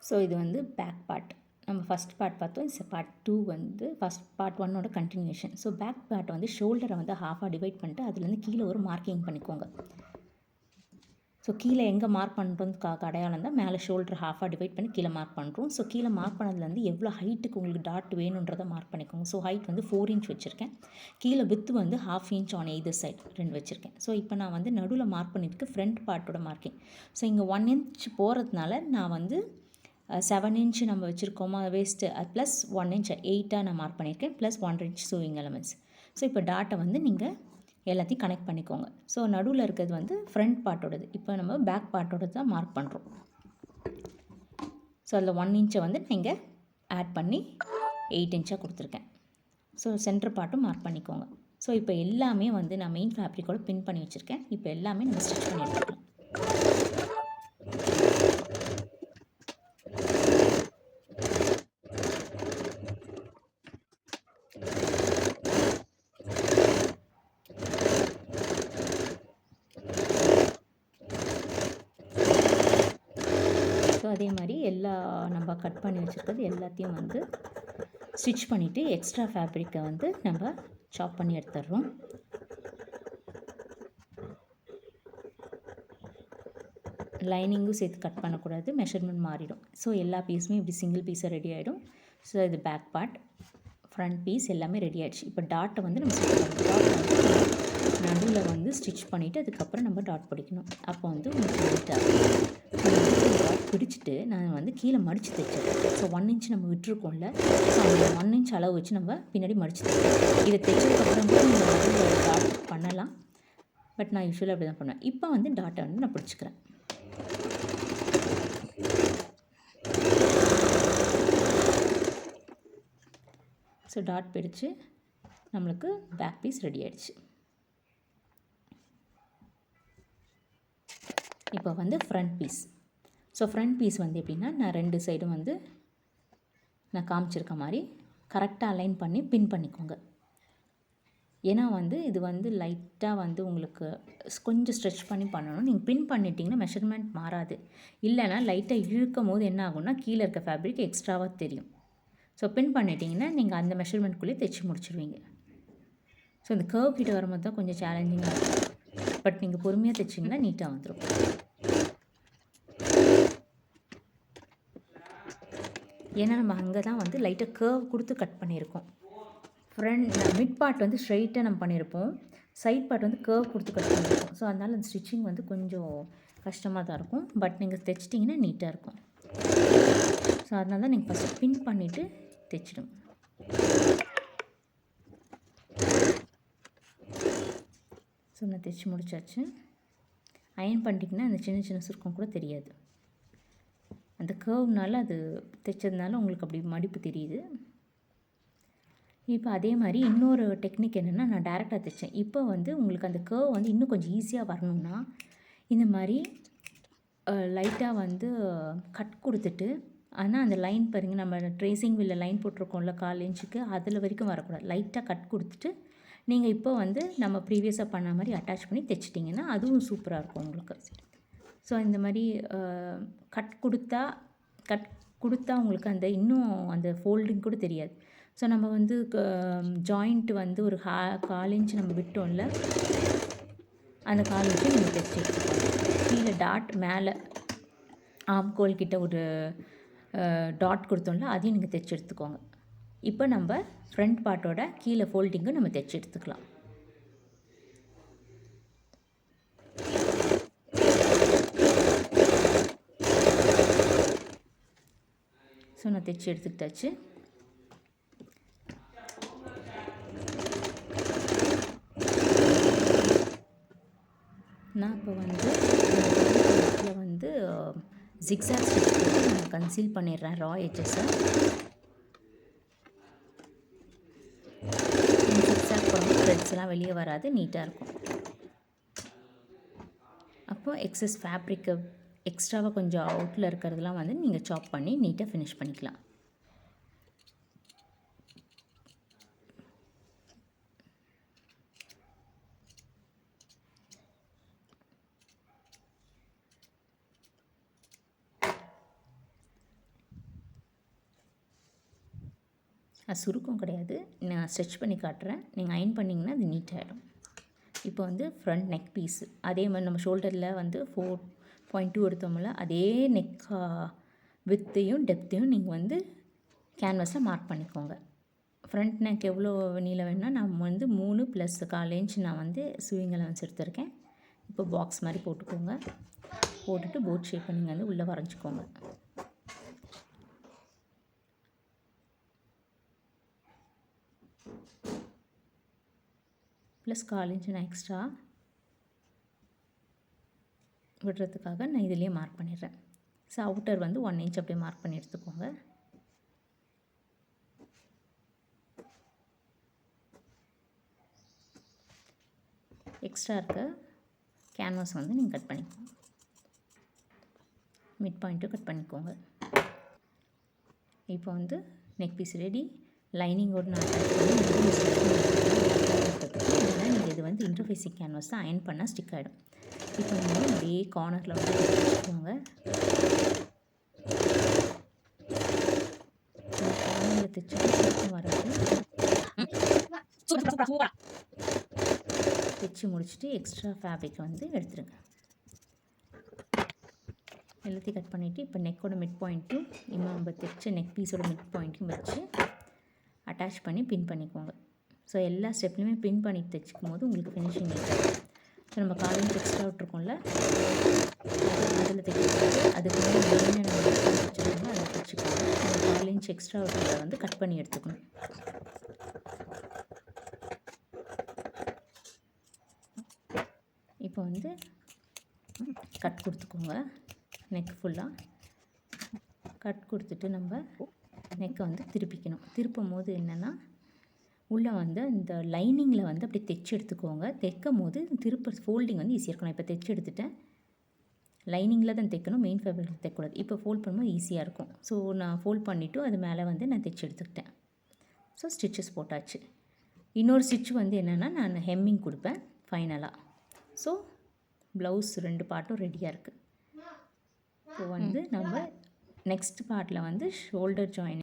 So இது வந்து back part. நம்ம ஃபஸ்ட் பார்ட் பார்த்தோம். இது பார்ட் 2 வந்து ஃபஸ்ட் பார்ட் 1ஓட கண்டினியூஷன். ஸோ பேக் பார்ட் வந்து ஷோல்டரை வந்து ஹாஃபாக டிவைட் பண்ணிட்டு அதுலேருந்து கீழே ஒரு மார்க்கிங் பண்ணிக்கோங்க. ஸோ கீழே எங்கே மார்க் பண்ணுறதுக்காக அடையாளம் தான் மேலே ஷோல்டர் ஹாஃபாக டிவைட் பண்ணி கீழே மார்க் பண்ணுறோம். ஸோ கீழே மார்க் பண்ணதுலேருந்து எவ்வளோ ஹைட்டுக்கு உங்களுக்கு டாட் வேணுன்றதை மார்க் பண்ணிக்கோங்க. ஸோ ஹைட் வந்து 4 இன்ச் வச்சுருக்கேன். கீழே வித்து வந்து 1/2 இன்ச் ஆன் எய்தர் சைட் 2 வச்சுருக்கேன். ஸோ இப்போ நான் வந்து நடுவில் மார்க் பண்ணிட்டு ஃப்ரண்ட் பார்ட்டோட மார்க்கிங். ஸோ இங்கே 1 இன்ச் போகிறதுனால நான் வந்து 7 இன்ச் நம்ம வச்சுருக்கோமா வேஸ்ட்டு ப்ளஸ் 1 இன்ச் 8ஆக நான் மார்க் பண்ணியிருக்கேன் plus 1 inch chewing elements. So இப்போ டாட்டை வந்து நீங்கள் எல்லாத்தையும் கனெக்ட் பண்ணிக்கோங்க. ஸோ நடுவில் இருக்கிறது வந்து ஃப்ரண்ட் பார்ட்டோடது. இப்போ நம்ம பேக் பார்ட்டோட தான் மார்க் பண்ணுறோம். ஸோ அதில் 1 இன்ச்சை வந்து நீங்கள் ஆட் பண்ணி 8 இன்ச்சாக கொடுத்துருக்கேன். ஸோ சென்டர் பார்ட்டும் மார்க் பண்ணிக்கோங்க. ஸோ இப்போ எல்லாமே வந்து நான் மெயின் ஃபேப்ரிக்கோட பின் பண்ணி வச்சுருக்கேன். இப்போ எல்லாமே நம்ம ஸ்டிச் பண்ணி எடுத்துக்கலாம். ஸோ அதே மாதிரி எல்லா நம்ம கட் பண்ணி வச்சுருக்கிறது எல்லாத்தையும் வந்து ஸ்டிச் பண்ணிவிட்டு எக்ஸ்ட்ரா ஃபேப்ரிக்கை வந்து நம்ம சாப் பண்ணி எடுத்துடுறோம். லைனிங்கும் சேர்த்து கட் பண்ணக்கூடாது, மெஷர்மெண்ட் மாறிடும். ஸோ எல்லா பீஸுமே இப்படி சிங்கிள் பீஸாக ரெடி ஆகிடும். ஸோ இது பேக் பார்ட், ஃப்ரண்ட் பீஸ் எல்லாமே ரெடி ஆகிடுச்சு. இப்போ டாட்டை வந்து நம்ம ஸ்டிச் பண்ணணும். டாட்டை வந்து நடுவில் வந்து ஸ்டிச் பண்ணிவிட்டு அதுக்கப்புறம் நம்ம டாட் பிடிக்கணும். அப்போ வந்து உங்களுக்கு நீட்டாக டாட் பிடிச்சிட்டு நான் வந்து கீழே மடித்து தைச்சிடுறேன். ஸோ 1 இன்ச் நம்ம விட்டுருக்கோம்ல, ஸோ அந்த 1 இன்ச் அளவு வச்சு நம்ம பின்னாடி மடித்து தைக்கிறோம். இதை தைச்சதுக்கப்புறம் கூட நீங்கள் வந்து டாட் பண்ணலாம். பட் நான் யூஸ்வலாக அப்படி தான் பண்ணுவேன். இப்போ வந்து டாட்டை வந்து நான் பிடிச்சிக்கிறேன். ஸோ டாட் பிடிச்சு நம்மளுக்கு பேக் பீஸ் ரெடி ஆகிடுச்சு. இப்போ வந்து front piece. So front piece வந்து எப்படின்னா நான் 2 சைடும் வந்து நான் காமிச்சிருக்க மாதிரி கரெக்டாக அலைன் பண்ணி பின் பண்ணிக்கோங்க. ஏன்னா வந்து இது வந்து லைட்டாக வந்து உங்களுக்கு கொஞ்சம் ஸ்ட்ரெச் பண்ணி பண்ணணும். நீங்கள் பின் பண்ணிட்டீங்கன்னா மெஷர்மெண்ட் மாறாது. இல்லைனா லைட்டாக இழுக்கும் போது என்ன ஆகும்னா கீழே இருக்க ஃபேப்ரிக் எக்ஸ்ட்ராவாக தெரியும். ஸோ பின் பண்ணிட்டீங்கன்னா நீங்கள் அந்த மெஷர்மெண்ட்குள்ளேயே தைச்சி முடிச்சிடுவீங்க. ஸோ இந்த கர்வ் கிட்ட வரும்போது தான் கொஞ்சம் சேலஞ்சிங்காக இருக்கும். பட் நீங்கள் பொறுமையாக தைச்சிங்கன்னா நீட்டாக வந்துடும். ஏன்னா நம்ம அங்கே தான் வந்து லைட்டாக கர்வ் கொடுத்து கட் பண்ணியிருக்கோம். ஃப்ரண்ட் மிட் பார்ட் வந்து ஸ்ட்ரைட்டாக நம்ம பண்ணியிருப்போம், சைட் பார்ட் வந்து கர்வ் கொடுத்து கட் பண்ணியிருப்போம். ஸோ அதனால் அந்த ஸ்டிச்சிங் வந்து கொஞ்சம் கஷ்டமாக தான் இருக்கும். பட் நீங்கள் தைச்சிட்டிங்கன்னா நீட்டாக இருக்கும். ஸோ அதனால தான் நீங்கள் ஃபஸ்ட்டு பின் பண்ணிவிட்டு தைச்சிடுங்க. ஸோ நான் தைச்சி முடிச்சாச்சு. அயன் பண்ணிட்டிங்கன்னா அந்த சின்ன சின்ன சுருக்கம் கூட தெரியாது. அந்த கர்வ்னால அது தைச்சதுனால உங்களுக்கு அப்படி மடிப்பு தெரியுது. இப்போ அதே மாதிரி இன்னொரு டெக்னிக் என்னென்னா நான் டேரெக்டாக தைச்சேன். இப்போ வந்து உங்களுக்கு அந்த கர்வ் வந்து இன்னும் கொஞ்சம் ஈஸியாக வரணும்னா இந்த மாதிரி லைட்டாக வந்து கட் கொடுத்துட்டு, ஆனால் அந்த லைன் பாருங்கள், நம்ம ட்ரேசிங் வீலில் லைன் போட்டிருக்கோம்ல 1/4 இன்ச்சுக்கு, அதில் வரைக்கும் வரக்கூடாது. லைட்டாக கட் கொடுத்துட்டு நீங்கள் இப்போ வந்து நம்ம ப்ரீவியஸாக பண்ண மாதிரி அட்டாச் பண்ணி தைச்சிட்டிங்கன்னா அதுவும் சூப்பராக இருக்கும் உங்களுக்கு. ஸோ இந்த மாதிரி கட் கொடுத்தா உங்களுக்கு அந்த இன்னும் அந்த ஃபோல்டிங் கூட தெரியாது. ஸோ நம்ம வந்து ஜாயிண்ட் வந்து ஒரு 1/4 இன்ச் நம்ம விட்டோம்ல, அந்த 1/4 இன்ச்சு நீங்கள் தைச்சி எடுத்துக்கோங்க. கீழே டாட் மேலே ஆம்கோல் கிட்ட ஒரு டாட் கொடுத்தோம்ல, அதையும் நீங்கள் தைச்சி எடுத்துக்கோங்க. இப்போ நம்ம ஃப்ரண்ட் பார்ட்டோட கீழே ஃபோல்டிங்கை நம்ம தைச்சி எடுத்துக்கலாம். ஸோ நான் தைச்சி எடுத்துக்கிட்டாச்சு. நான் இப்போ வந்து இதில் வந்து ஜிக்ஸாக் ஸ்டிச் போட்டு நான் கன்சீல் பண்ணிடுறேன் ரா எட்ஜஸை. ஜிக்ஸாக் போடும்போது த்ரெட்ஸ்லாம் வெளியே வராது, நீட்டாக இருக்கும். அப்போ எக்ஸஸ் ஃபேப்ரிக்கு எக்ஸ்ட்ராவாக கொஞ்சம் அவுட்டில் இருக்கிறதுலாம் வந்து நீங்கள் சாப் பண்ணி நீட்டாக ஃபினிஷ் பண்ணிக்கலாம். அது சுருக்கம் கிடையாது, நான் ஸ்ட்ரெச் பண்ணி காட்டுறேன். நீங்கள் அயர்ன் பண்ணிங்கன்னா அது நீட் ஆகிடும். இப்போ வந்து ஃப்ரண்ட் நெக் பீஸு அதே மாதிரி நம்ம ஷோல்டரில் வந்து 4.2 எடுத்தோம்ல, அதே நெக் வித்தையும் டெப்த்தையும் நீங்கள் வந்து கேன்வஸில் மார்க் பண்ணிக்கோங்க. ஃப்ரண்ட் நெக் எவ்வளோ நீளம் வேணும்னா நான் வந்து 3 + 1/4 இன்ச் நான் வந்து ஸ்விங் அலவன்ஸ் எடுத்திருக்கேன். இப்போ பாக்ஸ் மாதிரி போட்டுக்கோங்க. போட்டுட்டு போட் ஷேப்பை நீங்கள் வந்து உள்ளே வரைஞ்சிக்கோங்க. ப்ளஸ் 1/4 இன்ச் நான் எக்ஸ்ட்ரா விடுறதுக்காக நான் இதிலே மார்க் பண்ணிடுறேன். ஸோ அவுட்டர் வந்து 1 இன்ச் அப்படியே மார்க் பண்ணி எடுத்துக்கோங்க. எக்ஸ்ட்ரா இருக்க கேன்வாஸ் வந்து நீங்கள் கட் பண்ணிக்கோங்க. மிட் பாயிண்ட்டும் கட் பண்ணிக்கோங்க. இப்போ வந்து நெக் பீஸ் ரெடி. லைனிங்கோடு நான் அட்டாச் பண்ணி இல்லைனா நீங்கள் இது வந்து இன்டர்ஃபேஸிங் கேன்வாஸ் தான் அயர்ன் பண்ணால் ஸ்டிக் ஆகிடும். இப்போ நீங்கள் அப்படியே கார்னரில் வந்து வச்சுக்கோங்க. கார்னரில் தைச்சா வராது. தைச்சி முடிச்சுட்டு எக்ஸ்ட்ரா ஃபேப்ரிக் வந்து எடுத்துருங்க. எல்லாத்தையும் கட் பண்ணிவிட்டு இப்போ நெக்கோட மிட் பாயிண்ட்டும் இன்னும் நம்ம தைச்ச நெக் பீஸோட மிட் பாயிண்ட்டும் வச்சு அட்டாச் பண்ணி பின் பண்ணிக்கோங்க. ஸோ எல்லா ஸ்டெப்லையுமே பின் பண்ணிட்டு தைச்சிக்கும் போது உங்களுக்கு ஃபினிஷிங் நீட்டாக. ஸோ நம்ம காலையில் எக்ஸ்ட்ரா விட்ருக்கோம்ல, அதில் தைக்கிறது அதுக்கு முன்னாடி மெயினாக நம்ம தைச்சிருக்கோங்க, அதை தைச்சிக்கோங்க. நம்ம 4 இன்ச் எக்ஸ்ட்ரா விட்றத வந்து கட் பண்ணி எடுத்துக்கணும். இப்போ வந்து கட் கொடுத்துக்கோங்க. நெக் ஃபுல்லாக கட் கொடுத்துட்டு நம்ம நெக்கை வந்து திருப்பிக்கணும். திருப்பும் போது என்னென்னா உள்ளே வந்து இந்த லைனிங்கில் வந்து அப்படியே தைச்சி எடுத்துக்கோங்க. தைக்கும் போது திருப்ப ஃபோல்டிங் வந்து ஈஸியாக இருக்கணும். இப்போ தைச்சி எடுத்துட்டேன், லைனிங்கில் தான் தைக்கணும், மெயின் ஃபேப்ரிக் தைக்கக்கூடாது. இப்போ ஃபோல்ட் பண்ணும்போது ஈஸியாக இருக்கும். ஸோ நான் ஃபோல்ட் பண்ணிவிட்டு அது மேலே வந்து நான் தைச்சி எடுத்துக்கிட்டேன். ஸோ ஸ்டிச்சஸ் போட்டாச்சு. இன்னொரு ஸ்டிச் வந்து என்னென்னா நான் ஹெம்மிங் கொடுப்பேன் ஃபைனலாக. ஸோ ப்ளவுஸ் 2 பார்ட்டும் ரெடியாக இருக்குது. இப்போ வந்து நம்ம நெக்ஸ்ட் பார்ட்டில் வந்து ஷோல்டர் ஜாயின்